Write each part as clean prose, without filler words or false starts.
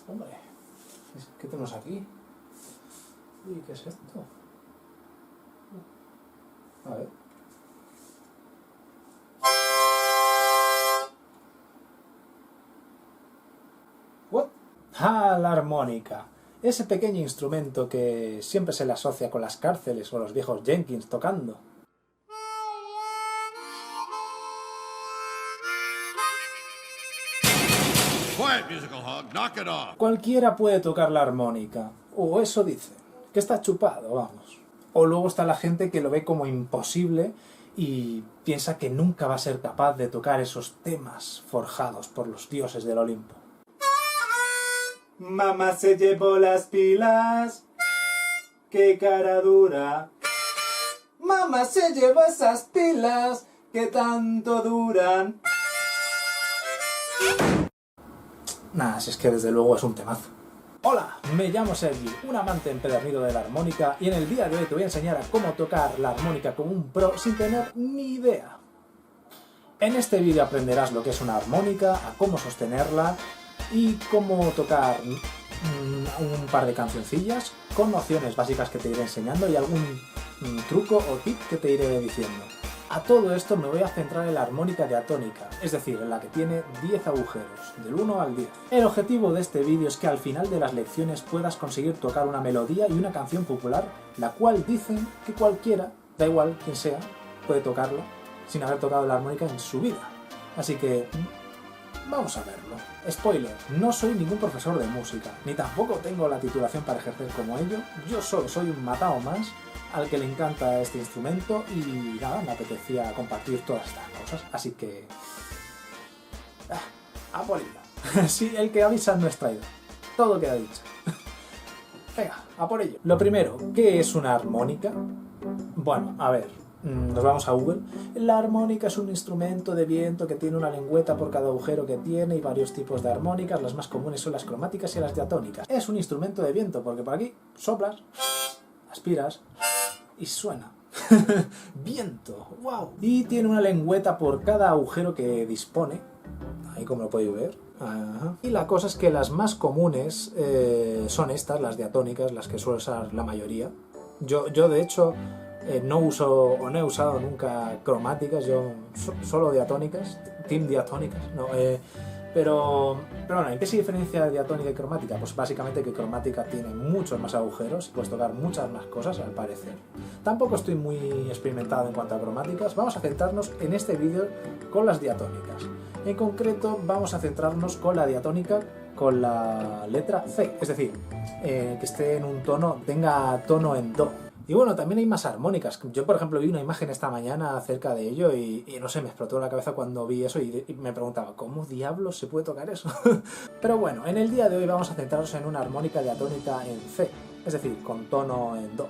Hombre, ¿qué tenemos aquí? Uy, ¿qué es esto? A ver. ¿What? ¡Ah, la armónica! Ese pequeño instrumento que siempre se le asocia con las cárceles o los viejos Jenkins tocando. Quiet, musical hog. Knock it off. Cualquiera puede tocar la armónica, o eso dice, que está chupado, vamos. O luego está la gente que lo ve como imposible y piensa que nunca va a ser capaz de tocar esos temas forjados por los dioses del Olimpo. Mamá se llevó las pilas, qué cara dura. Mamá se llevó esas pilas que tanto duran. Nah, si es que desde luego es un temazo. Hola, me llamo Sergi, un amante empedernido de la armónica, y en el día de hoy te voy a enseñar a cómo tocar la armónica como un pro sin tener ni idea. En este vídeo aprenderás lo que es una armónica, a cómo sostenerla y cómo tocar un par de cancioncillas con nociones básicas que te iré enseñando y algún truco o tip que te iré diciendo. A todo esto me voy a centrar en la armónica diatónica, es decir, en la que tiene 10 agujeros, del 1 al 10. El objetivo de este vídeo es que al final de las lecciones puedas conseguir tocar una melodía y una canción popular, la cual dicen que cualquiera, da igual quien sea, puede tocarla sin haber tocado la armónica en su vida. Así que vamos a verlo. Spoiler, no soy ningún profesor de música, ni tampoco tengo la titulación para ejercer como ello, yo solo soy un matao más al que le encanta este instrumento y nada, me apetecía compartir todas estas cosas, así que... a por ello. Sí, el que avisa no es traidor. Todo queda dicho. Venga, a por ello. Lo primero, ¿qué es una armónica? Bueno, a ver, nos vamos a Google. La armónica es un instrumento de viento que tiene una lengüeta por cada agujero que tiene y varios tipos de armónicas. Las más comunes son las cromáticas y las diatónicas. Es un instrumento de viento porque por aquí soplas, aspiras y suena. Viento, wow. Y tiene una lengüeta por cada agujero que dispone. Ahí como lo podéis ver. Ajá. Y la cosa es que las más comunes son estas, las diatónicas, las que suelo usar la mayoría. Yo de hecho no uso o no he usado nunca cromáticas, yo solo diatónicas, team diatónicas, no, pero bueno, ¿en qué se diferencia diatónica y cromática? Pues básicamente que cromática tiene muchos más agujeros y puedes tocar muchas más cosas al parecer. Tampoco estoy muy experimentado en cuanto a cromáticas, vamos a centrarnos en este vídeo con las diatónicas. En concreto vamos a centrarnos con la diatónica con la letra C, es decir, que esté en un tono, tenga tono en Do. Y bueno, también hay más armónicas. Yo, por ejemplo, vi una imagen esta mañana acerca de ello y no sé, me explotó la cabeza cuando vi eso y me preguntaba, ¿cómo diablos se puede tocar eso? Pero bueno, en el día de hoy vamos a centrarnos en una armónica diatónica en C, es decir, con tono en Do.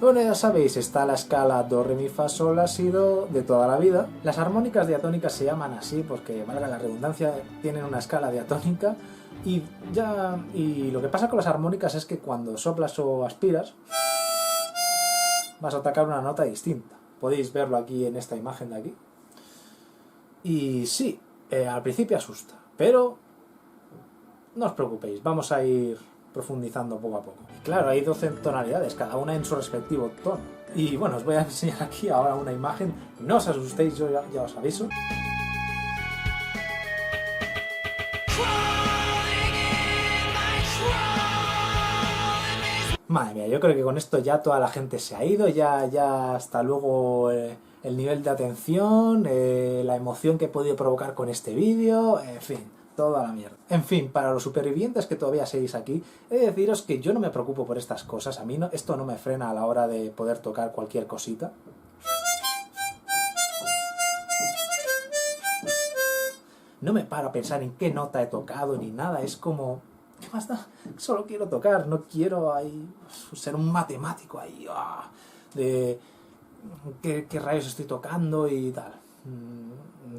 Bueno, ya sabéis, está la escala Do, Re, Mi, Fa, Sol, La, Si, Do de toda la vida. Las armónicas diatónicas se llaman así porque, valga la redundancia, tienen una escala diatónica y lo que pasa con las armónicas es que cuando soplas o aspiras vas a tocar una nota distinta. Podéis verlo aquí en esta imagen de aquí. Y sí, al principio asusta, pero no os preocupéis, vamos a ir profundizando poco a poco. Y claro, hay 12 tonalidades, cada una en su respectivo tono. Y bueno, os voy a enseñar aquí ahora una imagen. No os asustéis, yo ya os aviso. Madre mía, yo creo que con esto ya toda la gente se ha ido, ya hasta luego el nivel de atención, la emoción que he podido provocar con este vídeo, en fin, toda la mierda. En fin, para los supervivientes que todavía seguís aquí, he de deciros que yo no me preocupo por estas cosas, a mí esto no me frena a la hora de poder tocar cualquier cosita. No me paro a pensar en qué nota he tocado ni nada, es como... ¿Qué más da? Solo quiero tocar, no quiero ahí ser un matemático ahí, de qué rayos estoy tocando y tal.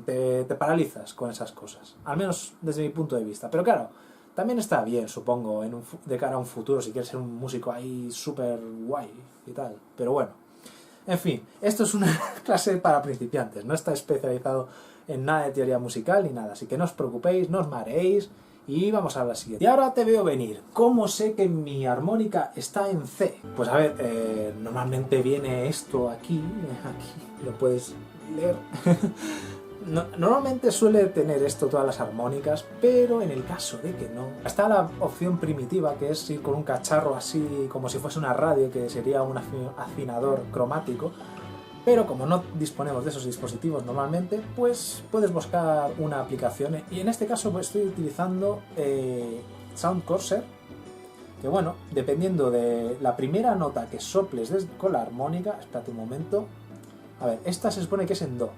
Te paralizas con esas cosas, al menos desde mi punto de vista. Pero claro, también está bien, supongo, de cara a un futuro, si quieres ser un músico ahí súper guay y tal. Pero bueno, en fin, esto es una clase para principiantes, no está especializado en nada de teoría musical ni nada, así que no os preocupéis, no os mareéis. Y vamos a la siguiente. Y ahora te veo venir. ¿Cómo sé que mi armónica está en C? Pues a ver, normalmente viene esto aquí lo puedes leer. Normalmente suele tener esto todas las armónicas, pero en el caso de que no, está la opción primitiva, que es ir con un cacharro así como si fuese una radio, que sería un afinador cromático. Pero como no disponemos de esos dispositivos normalmente, pues puedes buscar una aplicación. Y en este caso pues estoy utilizando Soundcorsair, que bueno, dependiendo de la primera nota que soples con la armónica, espérate un momento. A ver, esta se supone que es en Do.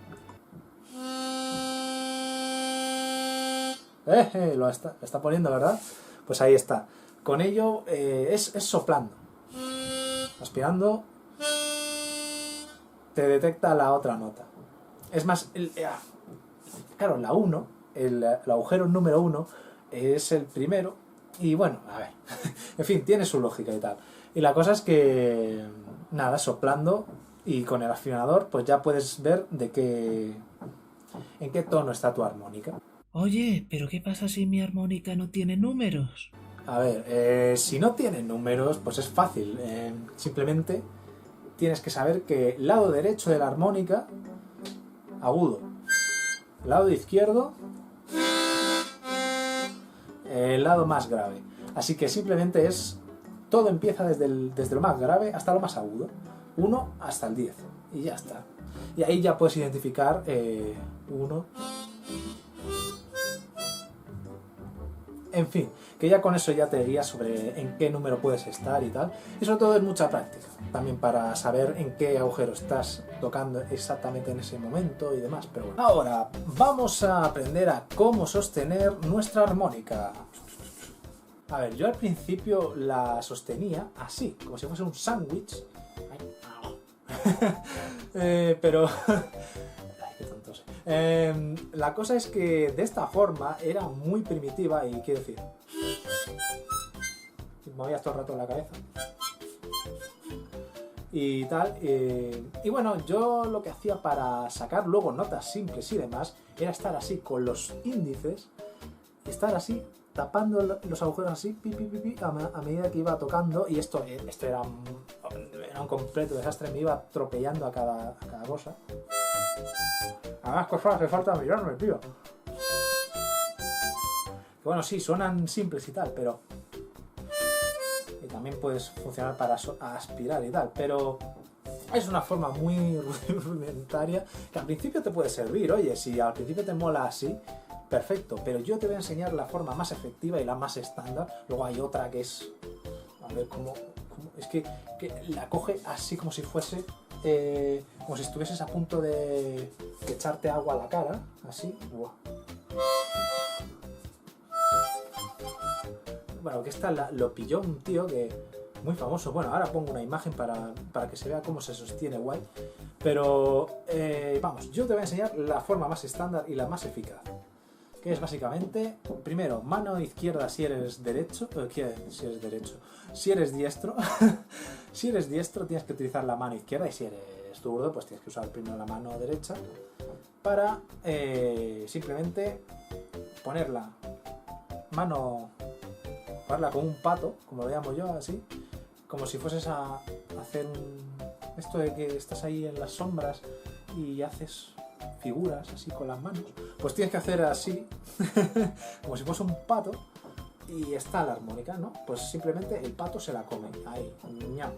Lo está poniendo, ¿verdad? Pues ahí está. Con ello es soplando. Aspirando, te detecta la otra nota. Es más, claro, la 1, el agujero número 1 es el primero. Y bueno, a ver, en fin, tiene su lógica y tal. Y la cosa es que, nada, soplando y con el afinador, pues ya puedes ver en qué tono está tu armónica. Oye, ¿pero qué pasa si mi armónica no tiene números? A ver, si no tiene números, pues es fácil. Simplemente tienes que saber que el lado derecho de la armónica, agudo. El lado izquierdo, el lado más grave. Así que simplemente todo empieza desde lo más grave hasta lo más agudo. 1 hasta el 10. Y ya está. Y ahí ya puedes identificar 1. En fin, que ya con eso ya te diría sobre en qué número puedes estar y tal. Y sobre todo es mucha práctica, también para saber en qué agujero estás tocando exactamente en ese momento y demás. Pero bueno, ahora vamos a aprender a cómo sostener nuestra armónica. A ver, yo al principio la sostenía así, como si fuese un sándwich. Pero... la cosa es que de esta forma era muy primitiva y quiero decir, me movía todo el rato en la cabeza y tal, y bueno, yo lo que hacía para sacar luego notas simples y demás era estar así con los índices y estar así tapando los agujeros así a medida que iba tocando, y esto era un completo desastre, me iba atropellando a cada cosa. Además, cosas hace falta mirarme, tío. Bueno, sí, suenan simples y tal, pero... Y también puedes funcionar para aspirar y tal, pero... Es una forma muy rudimentaria que al principio te puede servir. Oye, si al principio te mola así, perfecto. Pero yo te voy a enseñar la forma más efectiva y la más estándar. Luego hay otra que es... A ver, cómo es que la coge así como si fuese... como si estuvieses a punto de echarte agua a la cara, así. Buah. Bueno, que esta lo pilló un tío que muy famoso. Bueno, ahora pongo una imagen para que se vea cómo se sostiene guay. Pero vamos, yo te voy a enseñar la forma más estándar y la más eficaz. Que es básicamente, primero, mano izquierda si eres derecho, si eres diestro, si eres diestro tienes que utilizar la mano izquierda, y si eres zurdo pues tienes que usar primero la mano derecha para simplemente ponerla como un pato, como lo llamo yo, así, como si fueses a hacer esto de que estás ahí en las sombras y haces figuras así con las manos, pues tienes que hacer así como si fuese un pato, y está la armónica, ¿no? Pues simplemente el pato se la come, ahí, ñam.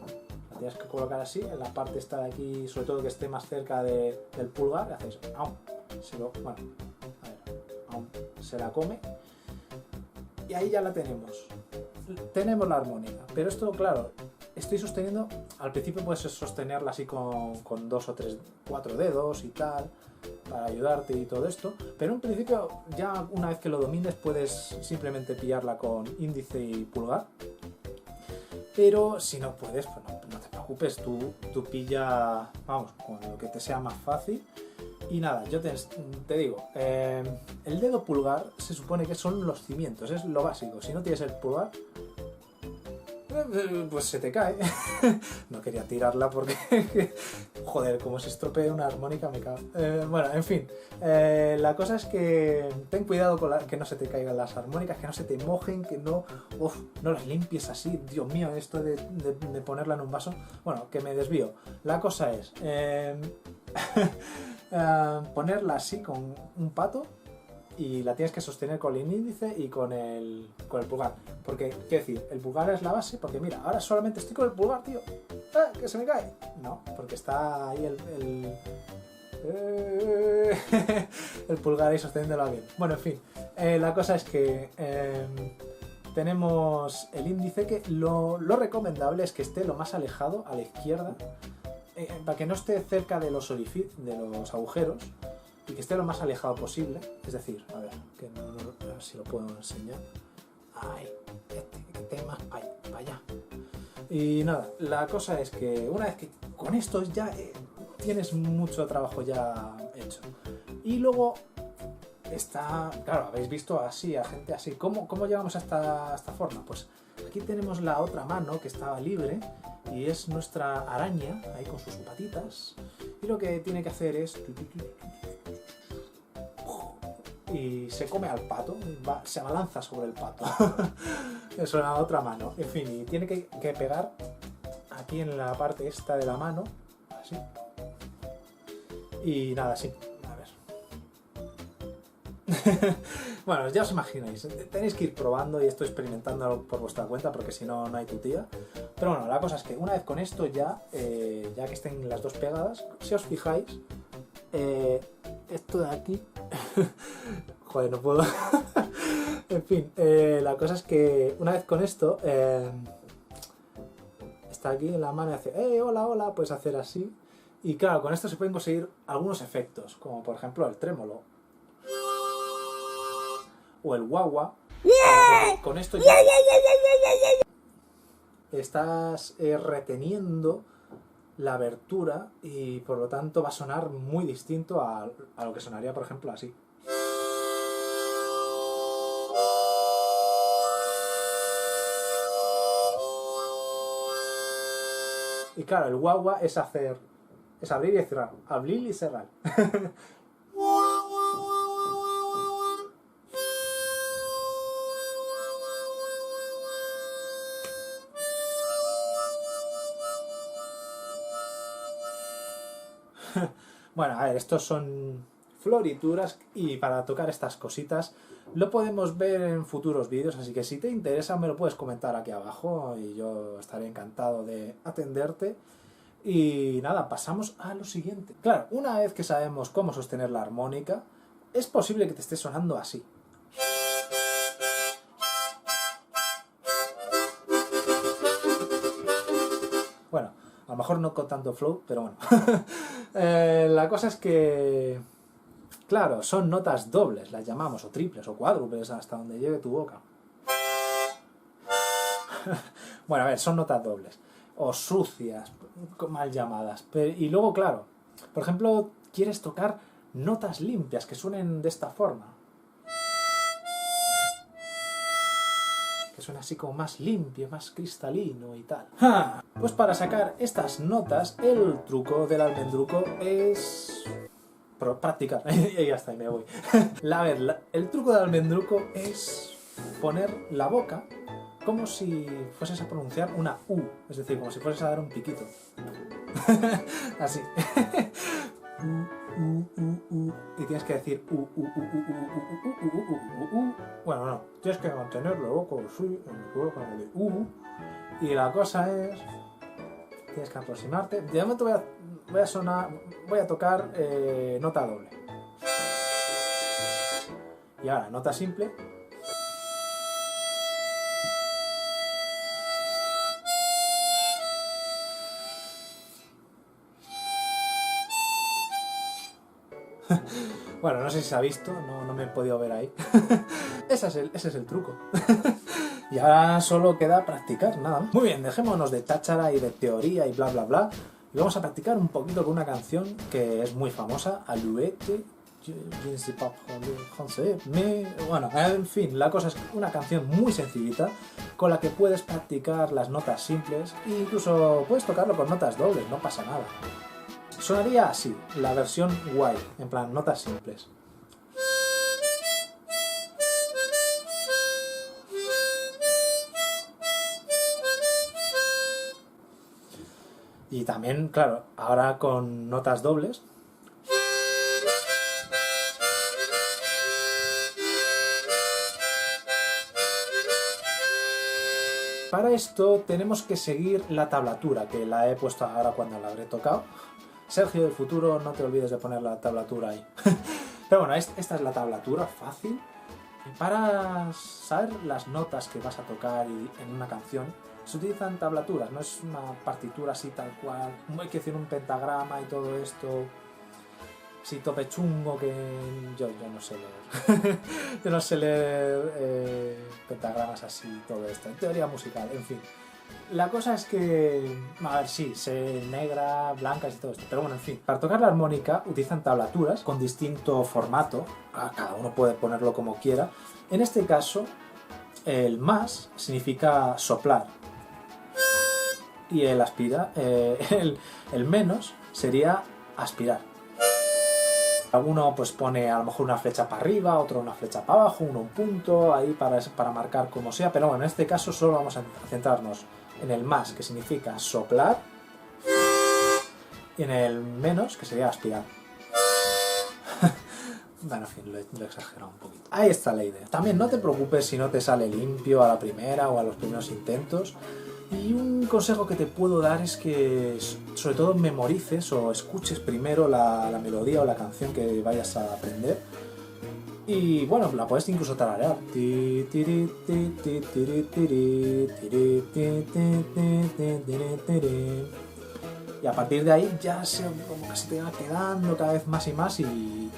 La tienes que colocar así, en la parte esta de aquí, sobre todo que esté más cerca del pulgar, y haces se la come, y ahí ya la tenemos la armónica. Pero esto, claro, estoy sosteniendo, al principio puedes sostenerla así con 2 o 3, 4 dedos y tal, para ayudarte y todo esto, pero en principio ya una vez que lo domines puedes simplemente pillarla con índice y pulgar. Pero si no puedes, pues no te preocupes, tú pilla, vamos, con lo que te sea más fácil. Y nada, yo te digo, el dedo pulgar se supone que son los cimientos, es lo básico. Si no tienes el pulgar, pues se te cae. No quería tirarla porque Joder, como se estropee una armónica me cago. Bueno, en fin. La cosa es que ten cuidado con que no se te caigan las armónicas, que no se te mojen, que no las limpies así. Dios mío, esto de ponerla en un vaso. Bueno, que me desvío. La cosa es ponerla así con un pato y la tienes que sostener con el índice y con el pulgar. Porque, quiero decir, el pulgar es la base, porque mira, ahora solamente estoy con el pulgar, tío. ¡Que se me cae! No, porque está ahí el pulgar ahí sosteniéndolo bien. Bueno, en fin, la cosa es que tenemos el índice, que lo recomendable es que esté lo más alejado a la izquierda, para que no esté cerca de los agujeros, y que esté lo más alejado posible. Es decir, a ver, a ver si lo puedo enseñar. Ay, que esté más para allá. Y nada, la cosa es que una vez que con esto ya tienes mucho trabajo ya hecho. Y luego está, claro, habéis visto así, a gente así. ¿Cómo llegamos a esta forma? Pues aquí tenemos la otra mano que estaba libre y es nuestra araña, ahí con sus patitas. Y lo que tiene que hacer es... y se come al pato, se abalanza sobre el pato. Eso es la otra mano. En fin, y tiene que pegar aquí en la parte esta de la mano, así. Y nada, así. A ver. Bueno, ya os imagináis. Tenéis que ir probando y esto experimentándolo por vuestra cuenta, porque si no, no hay tutía. Pero bueno, la cosa es que una vez con esto ya que estén las dos pegadas, si os fijáis, esto de aquí... Joder, no puedo. En fin, la cosa es que una vez con esto está aquí en la mano y hace hola, hola, puedes hacer así. Y claro, con esto se pueden conseguir algunos efectos, como por ejemplo el trémolo o el guagua. Con esto ya estás reteniendo la abertura y por lo tanto va a sonar muy distinto a lo que sonaría, por ejemplo, así. Y claro, el guagua es abrir y cerrar, abrir y cerrar. Bueno, a ver, estos son florituras y para tocar estas cositas lo podemos ver en futuros vídeos, así que si te interesa me lo puedes comentar aquí abajo y yo estaré encantado de atenderte. Y nada, pasamos a lo siguiente. Claro, una vez que sabemos cómo sostener la armónica, es posible que te esté sonando así. Bueno, a lo mejor no con tanto flow, pero bueno. La cosa es que, claro, son notas dobles, las llamamos, o triples, o cuádruples, hasta donde llegue tu boca. Bueno, a ver, son notas dobles, o sucias, mal llamadas. Y luego, claro, por ejemplo, quieres tocar notas limpias que suenen de esta forma. Que suena así como más limpio, más cristalino y tal. ¡Ja! Pues para sacar estas notas, el truco del almendruco es... practicar. Y ya está, y me voy. A ver, el truco del almendruco es poner la boca como si fueses a pronunciar una U, es decir, como si fueses a dar un piquito. Así. Y tienes que decir bueno, no, tienes que mantenerlo con el U. Y la cosa es, tienes que aproximarte. De momento voy a tocar nota doble. Y ahora nota simple. Bueno, no sé si se ha visto, no me he podido ver ahí. Ese es el truco. Y ahora solo queda practicar, nada más. Muy bien, dejémonos de cháchara y de teoría y bla bla bla. Y vamos a practicar un poquito con una canción que es muy famosa, Alouette. Bueno, en fin, la cosa es una canción muy sencillita con la que puedes practicar las notas simples e incluso puedes tocarlo con notas dobles, no pasa nada. Sonaría así, la versión guay, en plan notas simples. Y también, claro, ahora con notas dobles. Para esto tenemos que seguir la tablatura, que la he puesto ahora cuando la habré tocado. Sergio del futuro, no te olvides de poner la tablatura ahí. Pero bueno, esta es la tablatura fácil. Para saber las notas que vas a tocar en una canción, se utilizan tablaturas, no es una partitura así tal cual. Hay que decir un pentagrama y todo esto. Sí, tope chungo que yo no sé leer. Yo no sé leer pentagramas así, todo esto. En teoría musical, en fin. La cosa es que, a ver, sí, sé negra, blancas y todo esto, pero bueno, en fin. Para tocar la armónica utilizan tablaturas con distinto formato, cada uno puede ponerlo como quiera. En este caso, el más significa soplar y el el menos sería aspirar. Alguno pues pone a lo mejor una flecha para arriba, otro una flecha para abajo, uno un punto ahí para marcar como sea, pero bueno, en este caso solo vamos a centrarnos en el más, que significa soplar, y en el menos, que sería aspirar. Bueno, en fin, lo he exagerado un poquito. Ahí está la idea. También no te preocupes si no te sale limpio a la primera o a los primeros intentos. Y un consejo que te puedo dar es que sobre todo memorices o escuches primero la melodía o la canción que vayas a aprender. Y bueno, la puedes incluso tararear. Y a partir de ahí ya como que se te va quedando cada vez más y más y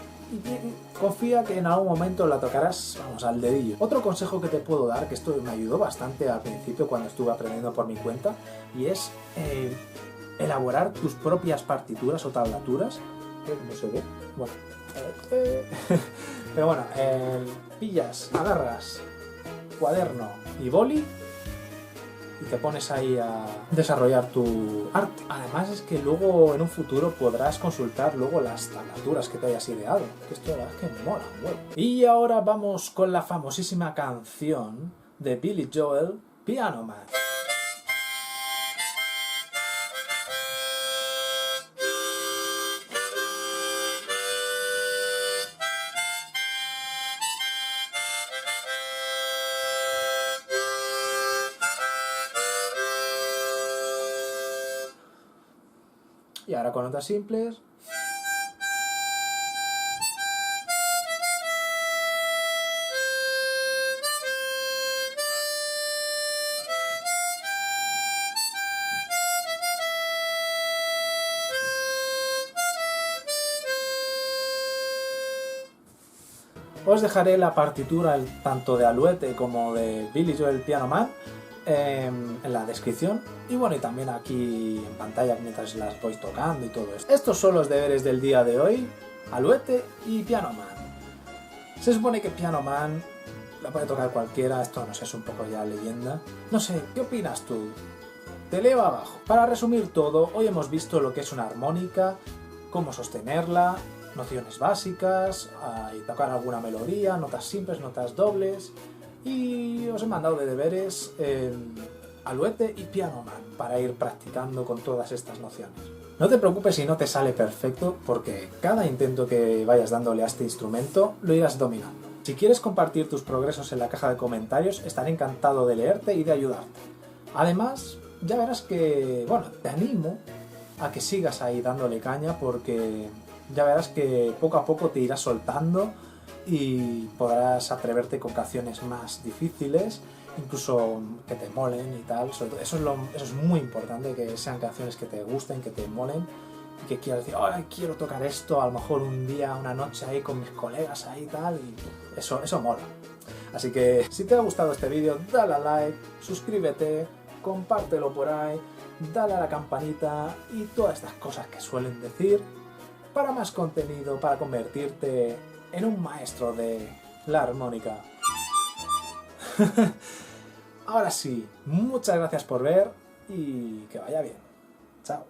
confía que en algún momento la tocarás, vamos, al dedillo. Otro consejo que te puedo dar, que esto me ayudó bastante al principio cuando estuve aprendiendo por mi cuenta, y es elaborar tus propias partituras o tablaturas. ¿No se ve? Bueno, pero bueno, pillas, agarras cuaderno y boli y te pones ahí a desarrollar tu arte. Además es que luego en un futuro podrás consultar luego las tablaturas que te hayas ideado. Que esto la verdad es que me mola un huevo. Y ahora vamos con la famosísima canción de Billy Joel, Piano Man. Y ahora con notas simples. Os dejaré la partitura tanto de Alouette como de Billy Joel Piano Man en la descripción y bueno, y también aquí en pantalla mientras las voy tocando y todo esto. Estos son los deberes del día de hoy, Alouette y Piano Man. Se supone que Piano Man la puede tocar cualquiera, esto no sé, es un poco ya leyenda. No sé, ¿qué opinas tú? Te leo abajo. Para resumir todo, hoy hemos visto lo que es una armónica, cómo sostenerla, nociones básicas, y tocar alguna melodía, notas simples, notas dobles, y os he mandado de deberes Alouette y Piano Man para ir practicando con todas estas nociones. No te preocupes si no te sale perfecto, porque cada intento que vayas dándole a este instrumento lo irás dominando. Si quieres compartir tus progresos en la caja de comentarios, estaré encantado de leerte y de ayudarte. Además, ya verás que, bueno, te animo a que sigas ahí dándole caña, porque ya verás que poco a poco te irás soltando y podrás atreverte con canciones más difíciles, incluso que te molen y tal. Sobre todo, eso es muy importante, que sean canciones que te gusten, que te molen y que quieras decir, ¡ay, quiero tocar esto! A lo mejor un día, una noche ahí con mis colegas ahí y tal, y eso mola. Así que si te ha gustado este vídeo, dale a like, suscríbete, compártelo por ahí, dale a la campanita y todas estas cosas que suelen decir para más contenido, para convertirte en un maestro de la armónica. Ahora sí, muchas gracias por ver y que vaya bien. Chao.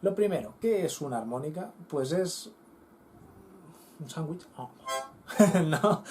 Lo primero, ¿qué es una armónica? Pues es... ¿un sándwich? Oh. No.